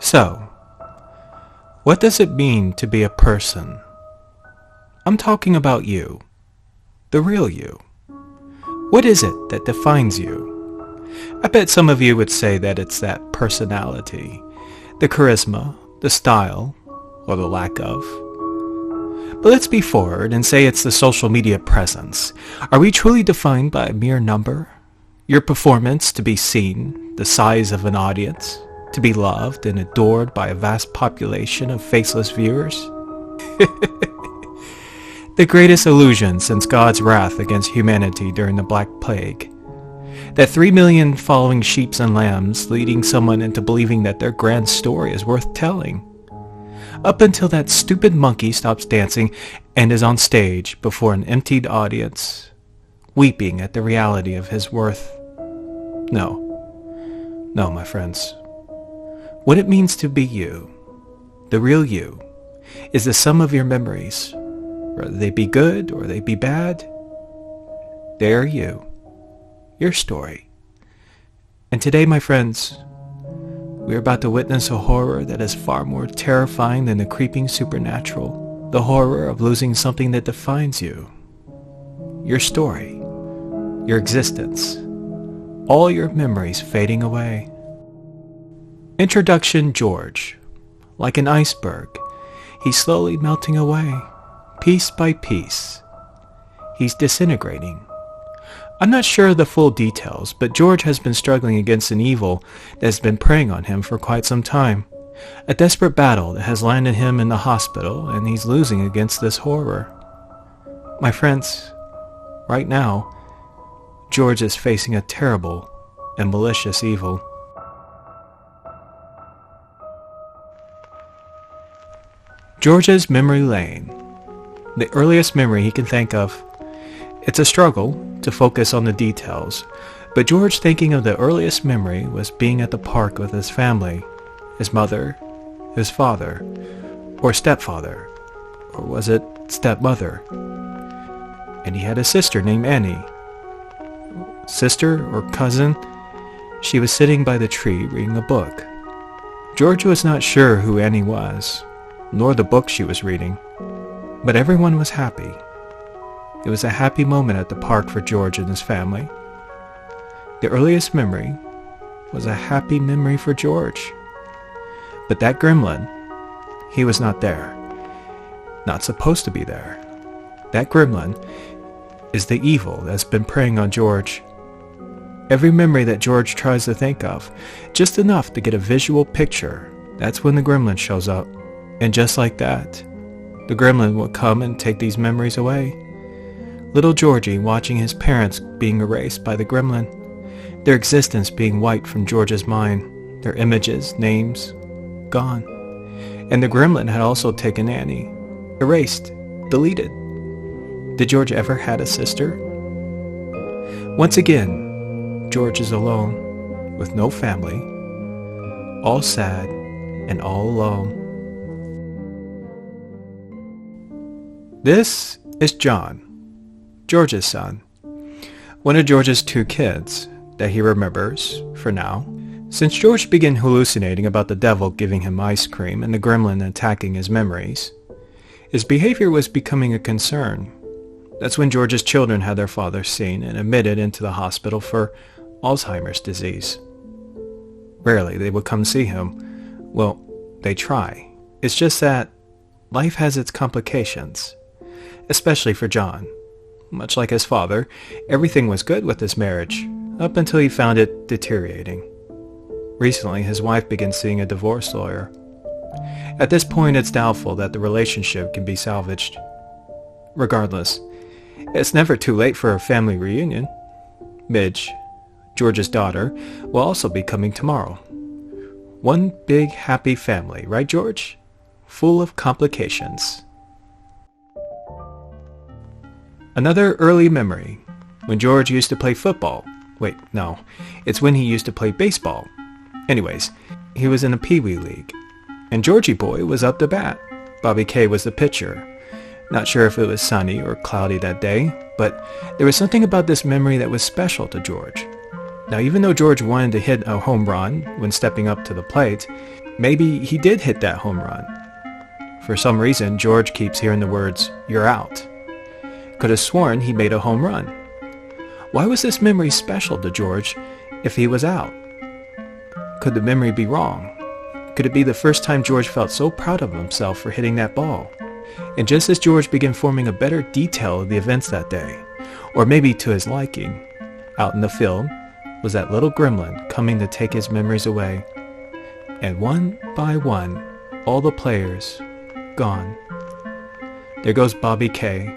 So, what does it mean to be a person? I'm talking about you, the real you. What is it that defines you? I bet some of you would say that it's that personality, the charisma, the style, or the lack of. But let's be forward and say it's the social media presence. Are we truly defined by a mere number? Your performance to be seen, the size of an audience, to be loved and adored by a vast population of faceless viewers? The greatest illusion since God's wrath against humanity during the Black Plague. That 3 million following sheep and lambs, leading someone into believing that their grand story is worth telling. Up until that stupid monkey stops dancing and is on stage before an emptied audience, weeping at the reality of his worth. No, my friends. What it means to be you, the real you, is the sum of your memories. Whether they be good or they be bad, they are you, your story. And today, my friends, we are about to witness a horror that is far more terrifying than the creeping supernatural, the horror of losing something that defines you, your story, your existence, all your memories fading away. Introduction: George. Like an iceberg, he's slowly melting away, piece by piece. He's disintegrating. I'm not sure of the full details, but George has been struggling against an evil that has been preying on him for quite some time. A desperate battle that has landed him in the hospital, and he's losing against this horror. My friends, right now, George is facing a terrible and malicious evil. George's memory lane. The earliest memory he can think of. It's a struggle to focus on the details, but George thinking of the earliest memory was being at the park with his family, his mother, his father, or stepfather, or was it stepmother? And he had a sister named Annie. Sister or cousin? She was sitting by the tree reading a book. George was not sure who Annie was, nor the book she was reading, but everyone was happy. It was a happy moment at the park for George and his family. The earliest memory was a happy memory for George. But that gremlin, he was not there. Not supposed to be there. That gremlin is the evil that's been preying on George. Every memory that George tries to think of, just enough to get a visual picture, that's when the gremlin shows up. And just like that, the gremlin will come and take these memories away. Little Georgie watching his parents being erased by the gremlin, their existence being wiped from George's mind, their images, names, gone. And the gremlin had also taken Annie, erased, deleted. Did George ever had a sister? Once again, George is alone, with no family, all sad and all alone. This is John, George's son, one of George's 2 kids that he remembers, for now. Since George began hallucinating about the devil giving him ice cream and the gremlin attacking his memories, his behavior was becoming a concern. That's when George's children had their father seen and admitted into the hospital for Alzheimer's disease. Rarely they would come see him. Well, they try. It's just that life has its complications, especially for John. Much like his father, everything was good with his marriage, up until he found it deteriorating. Recently, his wife began seeing a divorce lawyer. At this point, it's doubtful that the relationship can be salvaged. Regardless, it's never too late for a family reunion. Midge, George's daughter, will also be coming tomorrow. One big happy family, right, George? Full of complications. Another early memory, when George used to play football. Wait, no, it's when he used to play baseball. Anyways, he was in a Pee-wee league, and Georgie boy was up to bat. Bobby K was the pitcher. Not sure if it was sunny or cloudy that day, but there was something about this memory that was special to George. Now, even though George wanted to hit a home run when stepping up to the plate, Maybe he did hit that home run. For some reason, George keeps hearing the words, "You're out." Could have sworn he made a home run. Why was this memory special to George if he was out? Could the memory be wrong? Could it be the first time George felt so proud of himself for hitting that ball? And just as George began forming a better detail of the events that day, or maybe to his liking, out in the field was that little gremlin coming to take his memories away. And one by one, all the players gone. There goes Bobby K.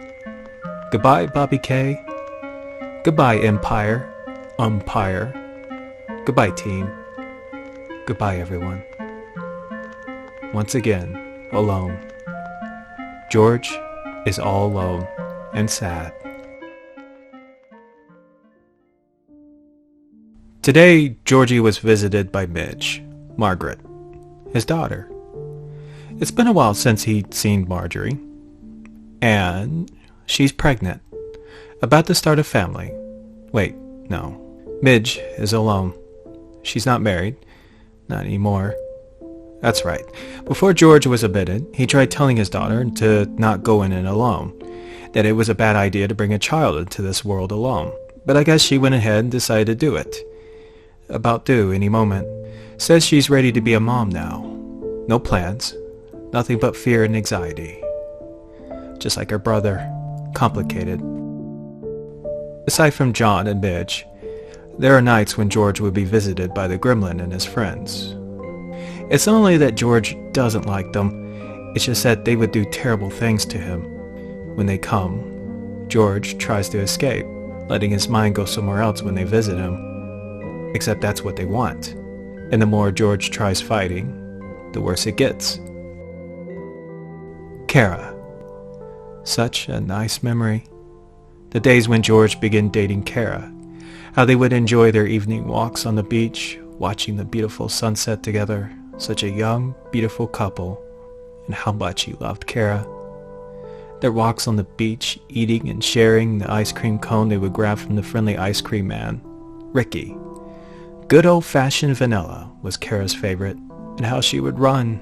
Goodbye, Bobby K. Goodbye, Empire, Umpire. Goodbye, team. Goodbye, everyone. Once again, alone. George is all alone and sad. Today, Georgie was visited by Midge, Margaret, his daughter. It's been a while since he'd seen Marjorie, and she's pregnant, about to start a family. Wait, no. Midge is alone. She's not married, not anymore. That's right. Before George was admitted, he tried telling his daughter to not go in it alone, that it was a bad idea to bring a child into this world alone. But I guess she went ahead and decided to do it. About due any moment. Says she's ready to be a mom now. No plans. Nothing but fear and anxiety. Just like her brother. Complicated. Aside from John and Midge, there are nights when George would be visited by the gremlin and his friends. It's not only that George doesn't like them, it's just that they would do terrible things to him. When they come, George tries to escape, letting his mind go somewhere else when they visit him. Except that's what they want. And the more George tries fighting, the worse it gets. Kara. Such a nice memory. The days when George began dating Kara. How they would enjoy their evening walks on the beach, watching the beautiful sunset together. Such a young, beautiful couple. And how much he loved Kara. Their walks on the beach, eating and sharing the ice cream cone they would grab from the friendly ice cream man, Ricky. Good old-fashioned vanilla was Kara's favorite, and how she would run,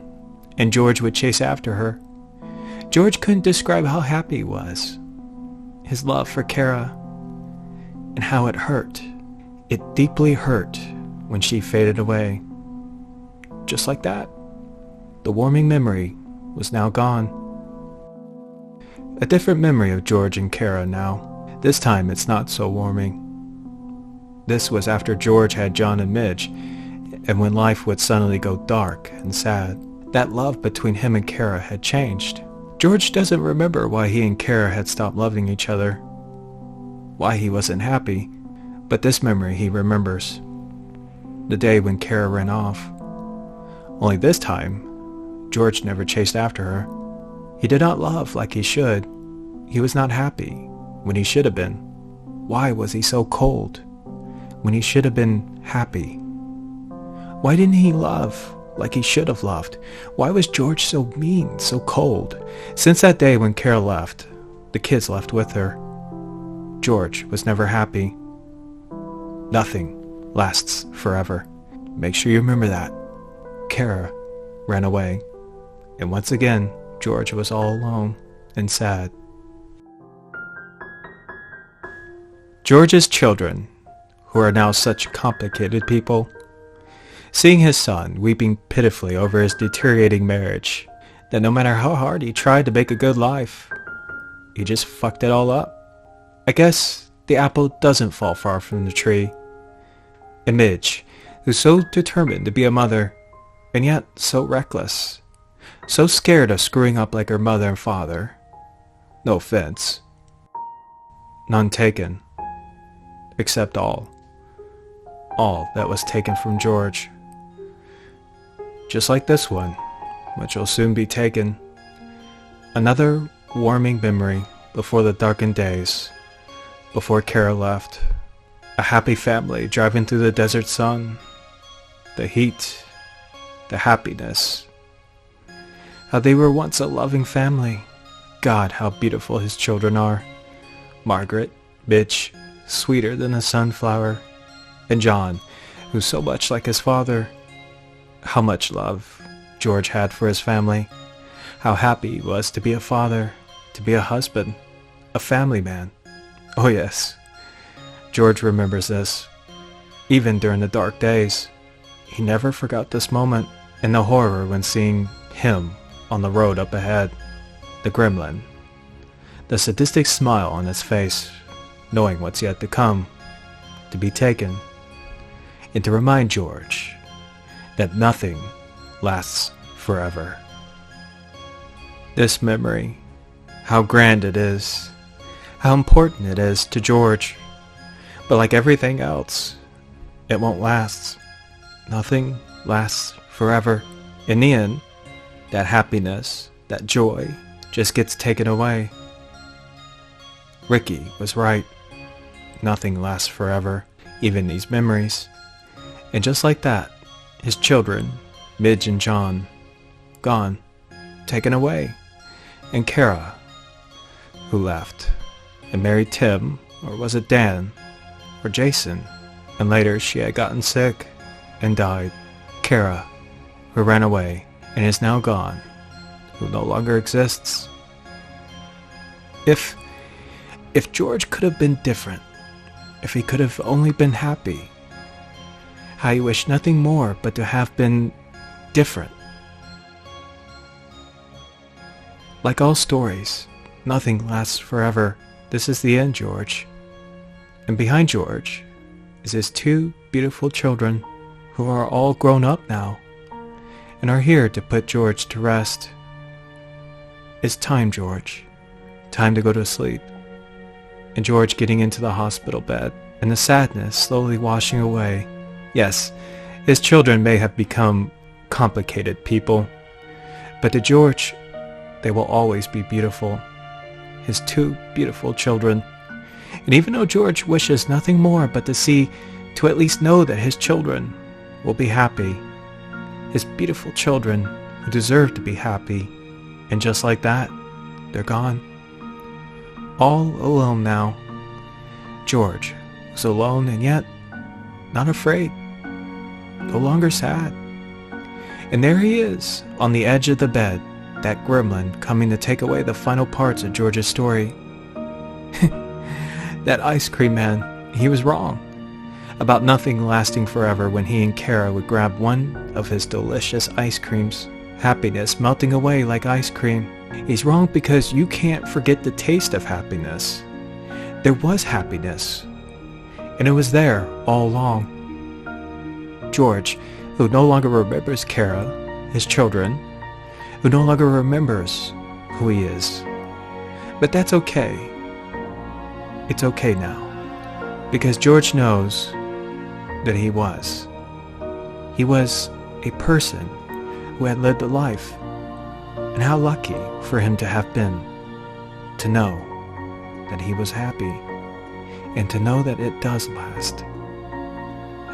and George would chase after her. George couldn't describe how happy he was. His love for Kara, and how it hurt. It deeply hurt when she faded away. Just like that, the warming memory was now gone. A different memory of George and Kara now. This time it's not so warming. This was after George had John and Midge, and when life would suddenly go dark and sad. That love between him and Kara had changed. George doesn't remember why he and Kara had stopped loving each other, why he wasn't happy, but this memory he remembers. The day when Kara ran off. Only this time, George never chased after her. He did not love like he should. He was not happy when he should have been. Why was he so cold when he should have been happy? Why didn't he love like he should have loved? Why was George so mean, so cold? Since that day when Kara left, the kids left with her. George was never happy. Nothing lasts forever. Make sure you remember that. Kara ran away, and once again, George was all alone and sad. George's children, who are now such complicated people, seeing his son weeping pitifully over his deteriorating marriage, that no matter how hard he tried to make a good life, he just fucked it all up. I guess the apple doesn't fall far from the tree. And Midge, who's so determined to be a mother, and yet so reckless, so scared of screwing up like her mother and father. No offense. None taken. Except all that was taken from George. Just like this one, which will soon be taken. Another warming memory before the darkened days, before Kara left. A happy family driving through the desert sun, the heat, the happiness. How they were once a loving family. God, how beautiful his children are. Margaret, Midge, sweeter than a sunflower, and John, who's so much like his father. How much love George had for his family, how happy he was to be a father, to be a husband, a family man. Oh yes, George remembers this. Even during the dark days, he never forgot this moment and the horror when seeing him on the road up ahead, the gremlin, the sadistic smile on his face, knowing what's yet to come, to be taken, and to remind George that nothing lasts forever. This memory, how grand it is, how important it is to George, but like everything else, it won't last. Nothing lasts forever. In the end, that happiness, that joy, just gets taken away. Ricky was right. Nothing lasts forever, even these memories. And just like that, his children, Midge and John, gone, taken away. And Kara, who left and married Tim, or was it Dan, or Jason, and later she had gotten sick and died. Kara, who ran away and is now gone, who no longer exists. If George could have been different, if he could have only been happy, how he wished nothing more but to have been different. Like all stories, nothing lasts forever. This is the end, George. And behind George is his two beautiful children who are all grown up now and are here to put George to rest. It's time, George. Time to go to sleep. And George getting into the hospital bed and the sadness slowly washing away. Yes, his children may have become complicated people, but to George, they will always be beautiful. His two beautiful children. And even though George wishes nothing more but to at least know that his children will be happy, his beautiful children who deserve to be happy, and just like that, they're gone. All alone now. George was alone and yet not afraid, no longer sad. And there he is, on the edge of the bed, that gremlin coming to take away the final parts of George's story. That ice cream man, he was wrong about nothing lasting forever when he and Kara would grab one of his delicious ice creams, happiness melting away like ice cream. He's wrong because you can't forget the taste of happiness. There was happiness, and it was there all along. George, who no longer remembers Kara, his children, who no longer remembers who he is. But that's okay. It's okay now, because George knows that he was. He was a person who had lived a life, and how lucky for him to have been, to know that he was happy, and to know that it does last.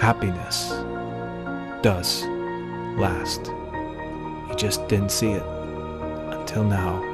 Happiness does last. He just didn't see it until now.